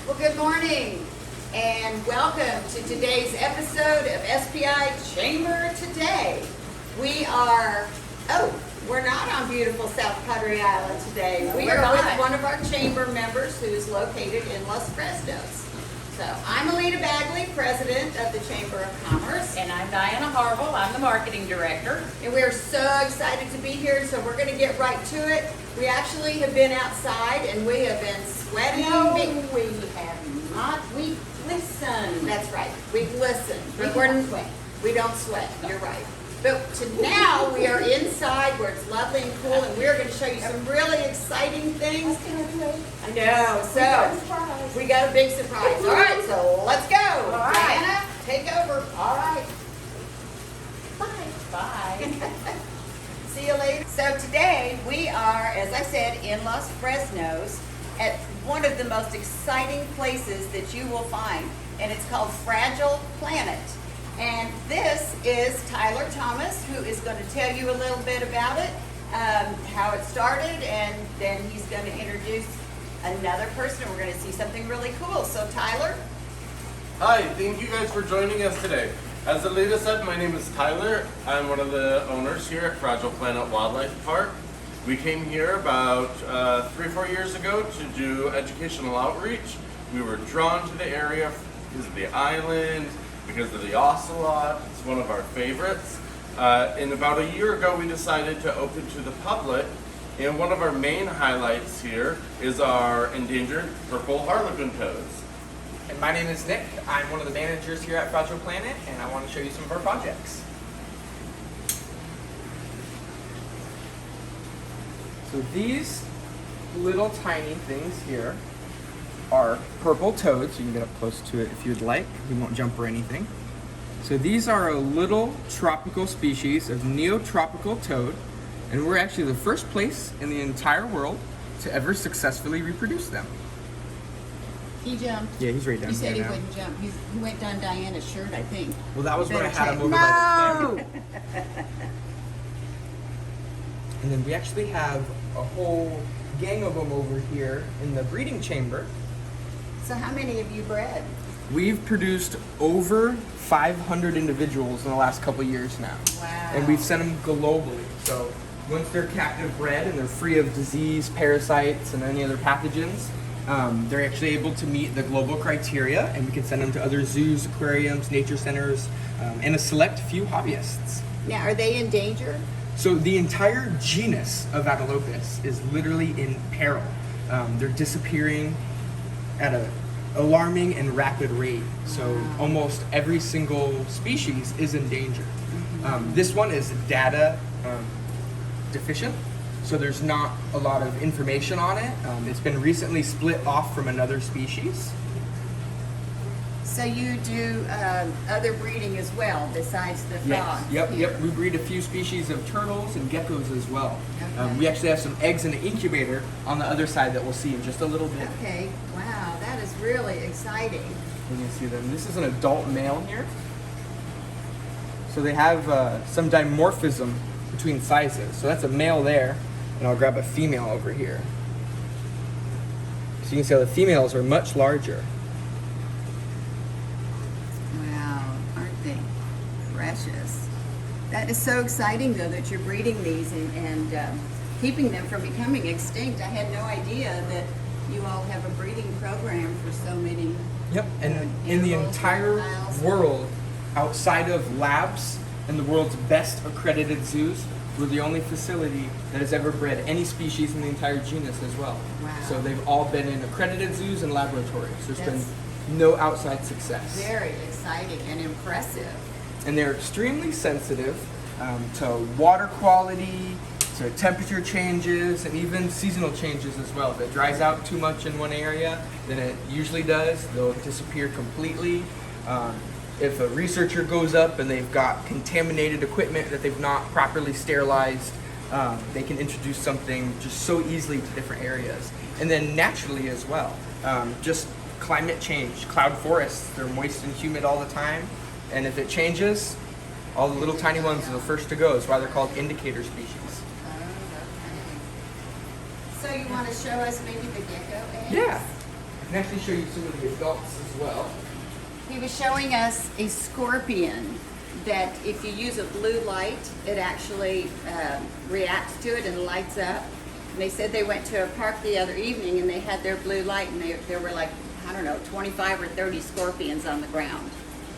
Well, good morning and welcome to today's episode of SPI Chamber Today. We're not on beautiful South Padre Island today. We are with one of our chamber members who is located in Los Fresnos. So I'm Alita Bagley, president of the Chamber of Commerce. And I'm Diana Harville, I'm the marketing director. And we're so excited to be here, so we're going to get right to it. We actually have been outside and we have been sweating. No, we have not. We listen. That's right. We listen. We But don't sweat. We don't sweat. You're right. But now we are inside where it's lovely and cool, and we're going to show you some really exciting things. I know. So we got a big surprise. All right. So let's go. All right. Diana, take over. All right. Bye. See you later. So today we are, as I said, in Los Fresnos at one of the most exciting places that you will find, and it's called Fragile Planet. And this is Tyler Thomas, who is going to tell you a little bit about it, how it started, and then he's going to introduce another person, and we're going to see something really cool. So Tyler? Hi, thank you guys for joining us today. As Alita said, my name is Tyler. I'm one of the owners here at Fragile Planet Wildlife Park. We came here about 3 or 4 years ago to do educational outreach. We were drawn to the area because of the island, because of the ocelot. It's one of our favorites. And about a year ago, we decided to open to the public. And one of our main highlights here is our endangered purple harlequin toads. And my name is Nick. I'm one of the managers here at Fragile Planet, and I want to show you some of our projects. So these little tiny things here are purple toads. You can get up close to it if you'd like. We won't jump or anything. So these are a little tropical species of neotropical toad, and we're actually the first place in the entire world to ever successfully reproduce them. He jumped. Yeah, he's right down You said he there now. wouldn't jump. He went down Diana's shirt, I think. Well, that was You when I better had check. him over by the camera. And then we actually have a whole gang of them over here in the breeding chamber. So how many have you bred? We've produced over 500 individuals in the last couple years now. Wow. And we've sent them globally. So once they're captive bred and they're free of disease, parasites, and any other pathogens, they're actually able to meet the global criteria, and we can send them to other zoos, aquariums, nature centers, and a select few hobbyists. Now, are they in danger? So the entire genus of Atelopus is literally in peril. They're disappearing at an alarming and rapid rate. So almost every single species is in danger. This one is data deficient, so there's not a lot of information on it. It's been recently split off from another species. So you do other breeding as well, besides the frogs? Yep. We breed a few species of turtles and geckos as well. Okay. We actually have some eggs in the incubator on the other side that we'll see in just a little bit. Okay, wow, that is really exciting. You can see them. This is an adult male here. So they have some dimorphism between sizes. So that's a male there, and I'll grab a female over here. So you can see how the females are much larger. Wow, aren't they precious? That is so exciting, though, that you're breeding these and keeping them from becoming extinct. I had no idea that you all have a breeding program for so many. Yep, and in the animals, entire reptiles. world, outside of labs and the world's best accredited zoos, we're the only facility that has ever bred any species in the entire genus as well. Wow. So they've all been in accredited zoos and laboratories. There's That's been no outside success. Very exciting and impressive. And they're extremely sensitive to water quality, to temperature changes, and even seasonal changes as well. If it dries out too much in one area, then it usually does, they'll disappear completely. If a researcher goes up and they've got contaminated equipment that they've not properly sterilized, they can introduce something just so easily to different areas. And then naturally as well, just climate change, cloud forests, they're moist and humid all the time. And if it changes, all the little tiny ones are the first to go. That's why they're called indicator species. So you want to show us maybe the gecko eggs? Yeah. can actually show you some of the adults as well. He was showing us a scorpion that if you use a blue light, it actually reacts to it and lights up. And they said they went to a park the other evening and they had their blue light and there were like, I don't know, 25 or 30 scorpions on the ground.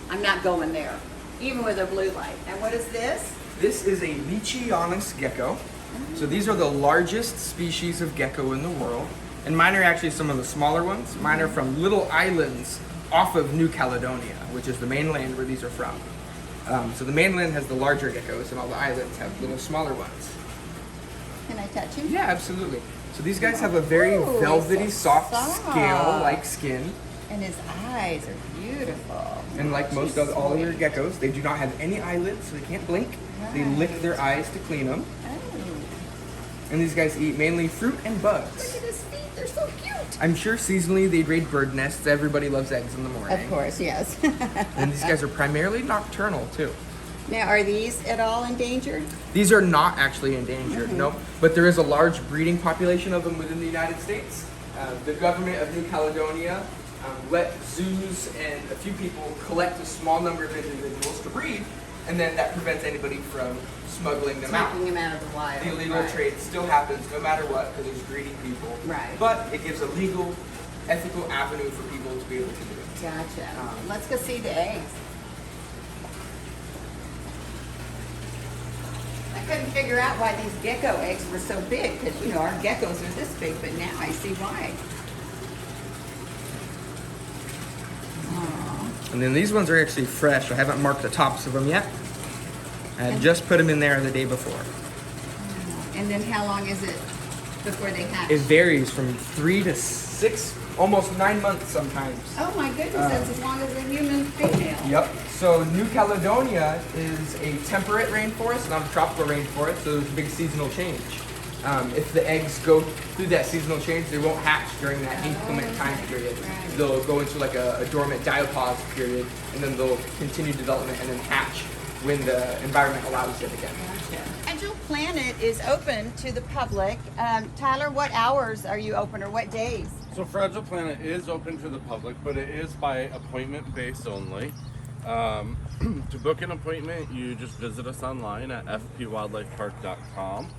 I'm not going there, even with a blue light. And what is this? This is a Leachianus gecko. So these are the largest species of gecko in the world. And mine are actually some of the smaller ones. Mine are from little islands off of New Caledonia, which is the mainland where these are from. So the mainland has the larger geckos and all the islands have little smaller ones. Can I touch him? Yeah, absolutely. So these guys have a very Ooh, velvety, so soft, soft. scale-like skin. And his eyes are beautiful. And like most of all other geckos, they do not have any eyelids, so they can't blink. They lick their eyes to clean them. Oh, And these guys eat mainly fruit and bugs. look at his feet. They're so cute. I'm sure seasonally they'd raid bird nests. Everybody loves eggs in the morning. Of course, yes. And these guys are primarily nocturnal too. Now, are these at all endangered? These are not actually endangered, no. But there is a large breeding population of them within the United States. The government of New Caledonia let zoos and a few people collect a small number of individuals to breed, and then that prevents anybody from smuggling them out. Taking them out of the wild. The illegal Right. trade still happens no matter what because there's greedy people. Right. But it gives a legal, ethical avenue for people to be able to do it. Gotcha. Let's go see the eggs. I couldn't figure out why these gecko eggs were so big because, you know, our geckos are this big, but now I see why. And then these ones are actually fresh. I haven't marked the tops of them yet. I had just put them in there the day before. And then how long is it before they hatch? It varies from 3 to 6, almost 9 months sometimes. Oh my goodness, that's as long as a human female. Yep. So New Caledonia is a temperate rainforest, not a tropical rainforest, so there's a big seasonal change. If the eggs go through that seasonal change, they won't hatch during that inclement time period. Right. They'll go into like a dormant diapause period, and then they'll continue development and then hatch when the environment allows it again. Fragile Planet is open to the public. Tyler, what hours are you open or what days? So Fragile Planet is open to the public, but it is by appointment based only. To book an appointment, you just visit us online at fpwildlifepark.com,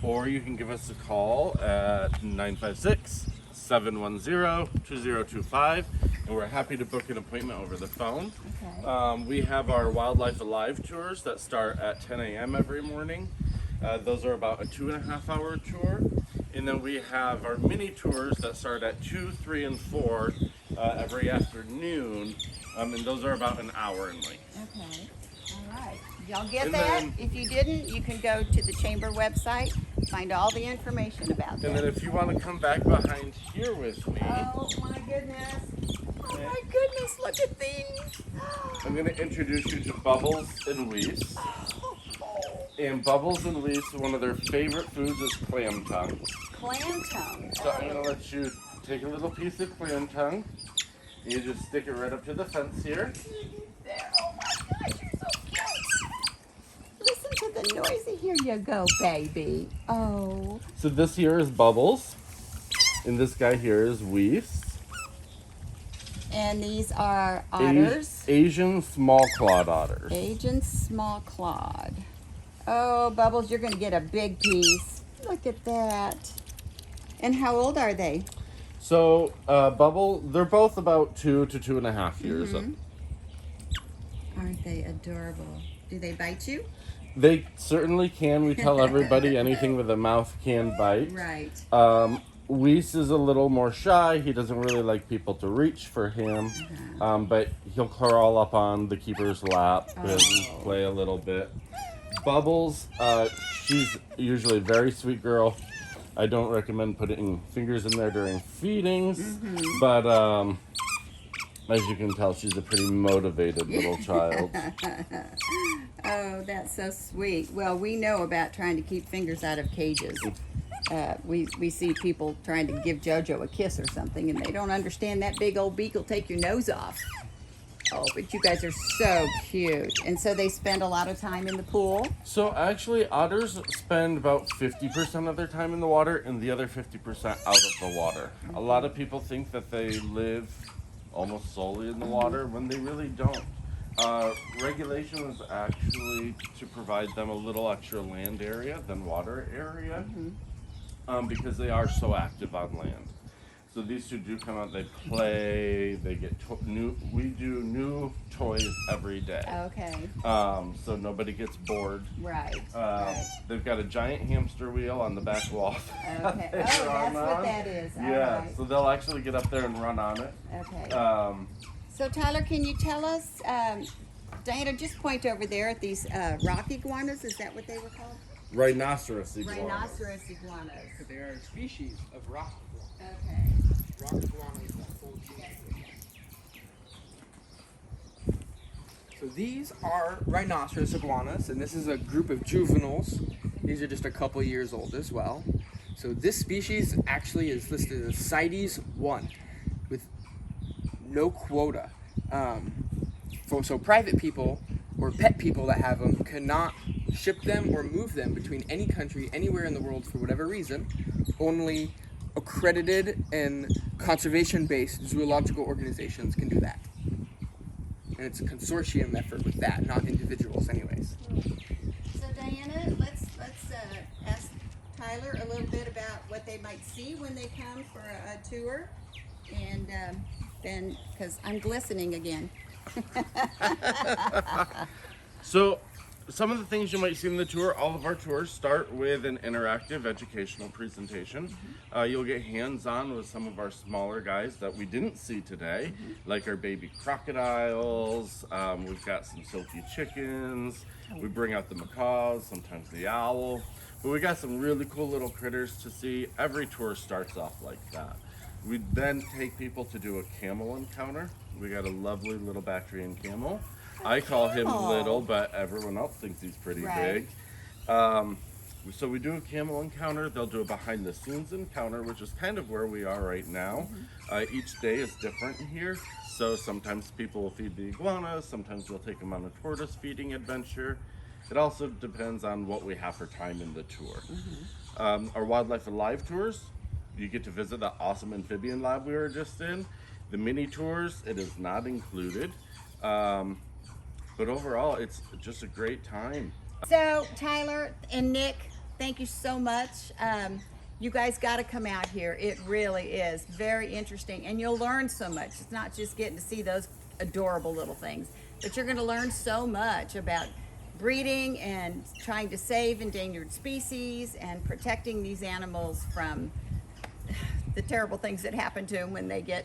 or you can give us a call at 956-710-2025, and we're happy to book an appointment over the phone. Okay. We have our Wildlife Alive tours that start at 10 a.m. every morning. Those are about a 2.5-hour tour. And then we have our mini tours that start at 2, 3, and 4 every afternoon. And those are about an hour in length. Okay. All right. Y'all get And that? then- If you didn't, you can go to the chamber website, find all the information about And then that. if you want to come back behind here with me, Oh my goodness. Oh my goodness, look at these. I'm going to introduce you to Bubbles and Weiss. And Bubbles and Weiss, one of their favorite foods is clam tongue. Clam tongue. So I'm going to let you take a little piece of clam tongue. You just stick it right up to the fence here. There. Oh my gosh, you're so cute. Listen to the noise. Here you go, baby. Oh. So this here is Bubbles. And this guy here is Weiss. And these are otters. Asian small clawed otters. Asian small clawed. Oh, Bubbles, you're going to get a big piece. Look at that. And how old are they? So Bubble, they're both about 2 to 2.5 years old. Aren't they adorable? Do they bite you? They certainly can. We tell everybody anything with a mouth can bite. Right. Weiss is a little more shy. He doesn't really like people to reach for him, but he'll curl up on the keeper's lap and play a little bit. Bubbles, she's usually a very sweet girl. I don't recommend putting fingers in there during feedings, but as you can tell, she's a pretty motivated little child. Oh, that's so sweet. Well, we know about trying to keep fingers out of cages. We see people trying to give JoJo a kiss or something, and they don't understand that big old beak will take your nose off. Oh, but you guys are so cute. And so they spend a lot of time in the pool? So actually, otters spend about 50% of their time in the water and the other 50% out of the water. A lot of people think that they live almost solely in the water when they really don't. Regulation is actually to provide them a little extra land area than water area because they are so active on land. So these two do come out, they play, they get we do new toys every day. Okay. So nobody gets bored. Right. They've got a giant hamster wheel on the back wall. Okay. Oh, that's what that is. All Yeah, right. so they'll actually get up there and run on it. Okay. So Tyler, can you tell us, Diana, just point over there at these rock iguanas. Is that what they were called? Rhinoceros iguanas. Rhinoceros iguanas. They are a species of rock iguana. Okay. Rock iguana is the full genus. So these are rhinoceros iguanas, and this is a group of juveniles. These are just a couple years old as well. So this species actually is listed as CITES 1 with no quota. So private people or pet people that have them cannot ship them or move them between any country, anywhere in the world for whatever reason. Only accredited and conservation-based zoological organizations can do that. And it's a consortium effort with that, not individuals anyways. So Diana, let's ask Tyler a little bit about what they might see when they come for a tour, and then because I'm glistening again. So some of the things you might see in the tour, all of our tours start with an interactive educational presentation. You'll get hands-on with some of our smaller guys that we didn't see today, like our baby crocodiles. We've got some silky chickens. We bring out the macaws, sometimes the owl. But we got some really cool little critters to see. Every tour starts off like that. We then take people to do a camel encounter. We got a lovely little Bactrian camel. I call him little, but everyone else thinks he's pretty big. So we do a camel encounter. They'll do a behind the scenes encounter, which is kind of where we are right now. Each day is different here. So sometimes people will feed the iguanas. Sometimes we'll take them on a tortoise feeding adventure. It also depends on what we have for time in the tour. Our Wildlife Alive tours, you get to visit the awesome amphibian lab we were just in. The mini tours, it is not included. But overall, it's just a great time. So Tyler and Nick, thank you so much. You guys got to come out here. It really is very interesting, and you'll learn so much. It's not just getting to see those adorable little things, but you're going to learn so much about breeding and trying to save endangered species and protecting these animals from the terrible things that happen to them when they get.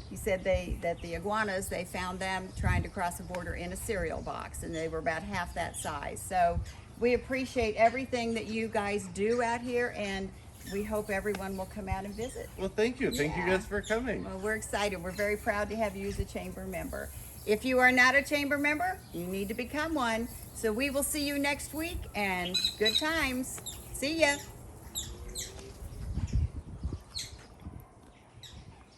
He said that the iguanas, they found them trying to cross a border in a cereal box, and they were about half that size. So we appreciate everything that you guys do out here, and we hope everyone will come out and visit. Well, thank you. Thank you guys for coming. Well, we're excited. We're very proud to have you as a chamber member. If you are not a chamber member, you need to become one. So we will see you next week, and good times. See ya.